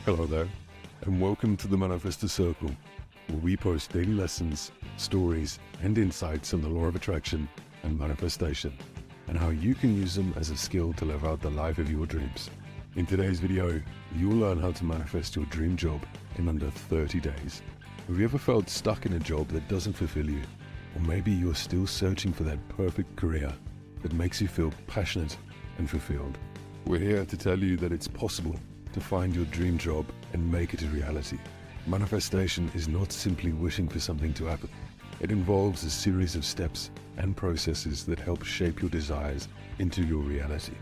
Hello there, and welcome to the Manifestors Circle, where we post daily lessons, stories, and insights on the law of attraction and manifestation, and how you can use them as a skill to live out the life of your dreams. In today's video, you'll learn how to manifest your dream job in under 30 days. Have you ever felt stuck in a job that doesn't fulfill you? Or maybe you're still searching for that perfect career that makes you feel passionate and fulfilled. We're here to tell you that it's possible to find your dream job and make it a reality. Manifestation is not simply wishing for something to happen. It involves a series of steps and processes that help shape your desires into your reality.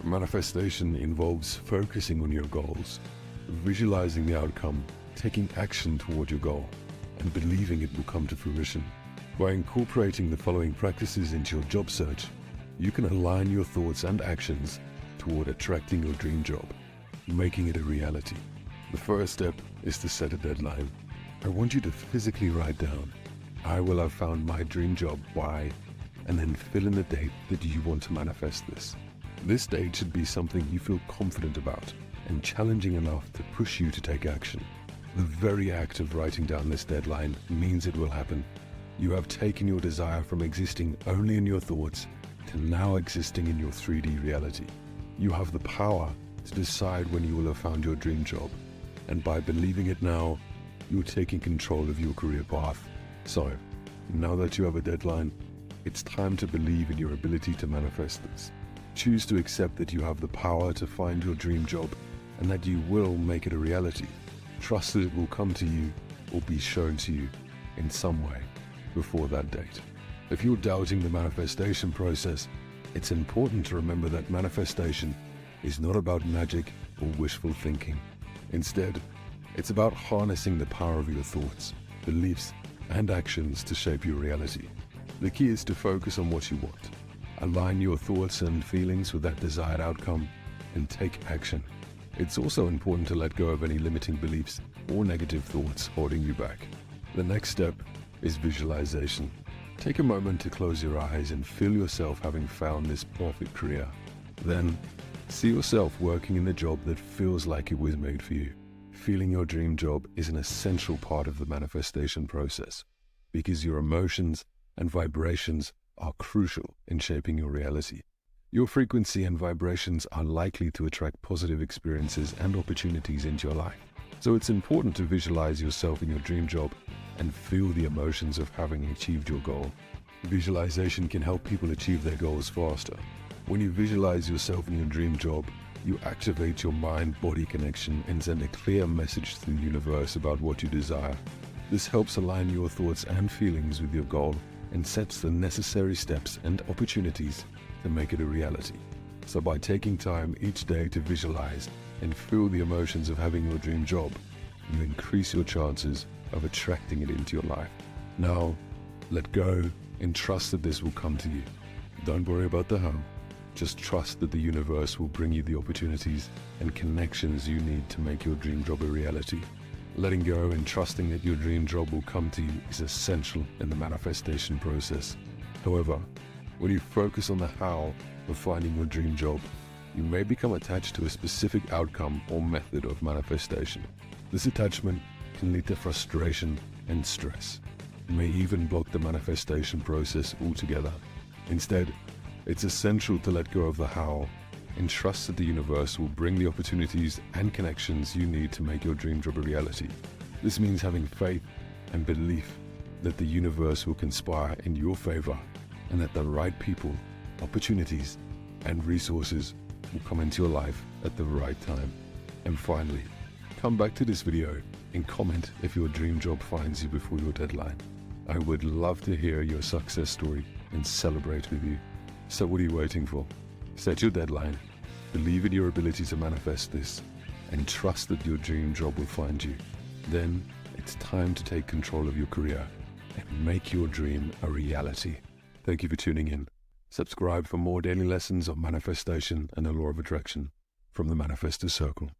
Manifestation involves focusing on your goals, visualizing the outcome, taking action toward your goal, and believing it will come to fruition. By incorporating the following practices into your job search, you can align your thoughts and actions toward attracting your dream job, making it a reality. The first step is to set a deadline. I want you to physically write down, I will have found my dream job by, and then fill in the date that you want to manifest this. This date should be something you feel confident about and challenging enough to push you to take action. The very act of writing down this deadline means it will happen. You have taken your desire from existing only in your thoughts to now existing in your 3D reality. You have the power to decide when you will have found your dream job, and by believing it now, you're taking control of your career path. So, now that you have a deadline, it's time to believe in your ability to manifest this. Choose to accept that you have the power to find your dream job and that you will make it a reality. Trust that it will come to you or be shown to you in some way before that date. If you're doubting the manifestation process, it's important to remember that manifestation is not about magic or wishful thinking. Instead, it's about harnessing the power of your thoughts, beliefs, and actions to shape your reality. The key is to focus on what you want. Align your thoughts and feelings with that desired outcome and take action. It's also important to let go of any limiting beliefs or negative thoughts holding you back. The next step is visualization. Take a moment to close your eyes and feel yourself having found this perfect career. Then, see yourself working in the job that feels like it was made for you. Feeling your dream job is an essential part of the manifestation process because your emotions and vibrations are crucial in shaping your reality. Your frequency and vibrations are likely to attract positive experiences and opportunities into your life. So it's important to visualize yourself in your dream job and feel the emotions of having achieved your goal. Visualization can help people achieve their goals faster. When you visualize yourself in your dream job, you activate your mind-body connection and send a clear message to the universe about what you desire. This helps align your thoughts and feelings with your goal and sets the necessary steps and opportunities to make it a reality. So by taking time each day to visualize and feel the emotions of having your dream job, you increase your chances of attracting it into your life. Now, let go and trust that this will come to you. Don't worry about the how. Just trust that the universe will bring you the opportunities and connections you need to make your dream job a reality. Letting go and trusting that your dream job will come to you is essential in the manifestation process. However, when you focus on the how of finding your dream job, you may become attached to a specific outcome or method of manifestation. This attachment can lead to frustration and stress. It may even block the manifestation process altogether. Instead, it's essential to let go of the how and trust that the universe will bring the opportunities and connections you need to make your dream job a reality. This means having faith and belief that the universe will conspire in your favor and that the right people, opportunities, and resources will come into your life at the right time. And finally, come back to this video and comment if your dream job finds you before your deadline. I would love to hear your success story and celebrate with you. So what are you waiting for? Set your deadline, believe in your ability to manifest this, and trust that your dream job will find you. Then it's time to take control of your career and make your dream a reality. Thank you for tuning in. Subscribe for more daily lessons on manifestation and the law of attraction from the Manifestors Circle.